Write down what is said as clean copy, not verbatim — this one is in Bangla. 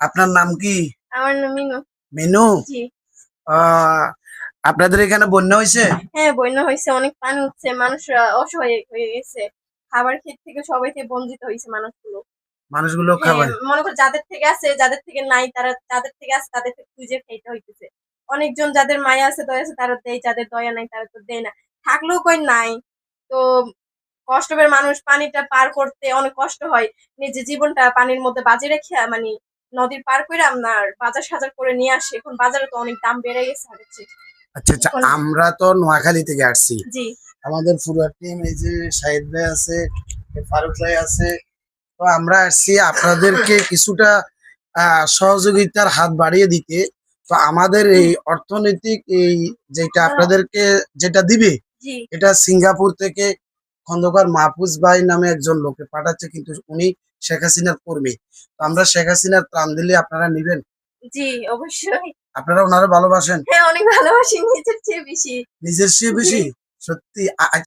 আপনার নাম কি? আমার নাম মিনু। মিনু। জি। আহ আপনাদের এখানে বন্যা হয়েছে? হ্যাঁ, বন্যা হয়েছে, অনেক পানি উঠছে, মানুষরা অসহায় হয়ে গেছে। খাবার খেত থেকে সবাইকে বঞ্চিত হয়েছে মানুষগুলো। মানুষগুলো হ্যাঁ, খাবার মনে করো যাদের থেকে আছে, যাদের থেকে নাই, তারা যাদের থেকে আছে তাদের থেকে খুঁজে খাইতে হইতেছে। অনেকজন যাদের মায়া আছে, দয়া আছে, তারা দেয়, যাদের দয়া নাই তারা তো দেয় না। থাকলেও কই নাই। তো কষ্ট করে মানুষ পানিটা পার করতে অনেক কষ্ট হয়। নিজের জীবনটা পানির মধ্যে বাজি রেখে মানে নদীর পার করে আপনার বাজার সাজার করে নিয়ে আসে। এখন বাজারে তো অনেক দাম বেড়ে গেছে আগের চেয়ে। আচ্ছা আচ্ছা, এখন আমরা তো নোয়াখালী থেকে আসছি। জি আমাদের পুরো টিম, এই যে শাহিদ ভাই আছে, ফারুক ভাই আছে, তো আমরা আসছি আপনাদেরকে কিছুটা সহযোগিতার হাত বাড়িয়ে দিতে। তো আমাদের এই অর্থনৈতিক এই যেটা আপনাদেরকে যেটা দিবে, জি এটা সিঙ্গাপুর থেকে খন্দকার মাহফুজ ভাই নামে একজন লোকে পাঠাচ্ছে, কিন্তু উনি শেখ হাসিনার কর্মী। তো আমরা শেখ হাসিনার ত্রাণ দিলে আপনারা নিবেন? জি অবশ্যই। আপনারা ওনারা ভালোবাসেন? হ্যাঁ, অনেক ভালোবাসি, নিজের চেয়ে বেশি। নিজের চেয়ে জি বেশি? সত্যি?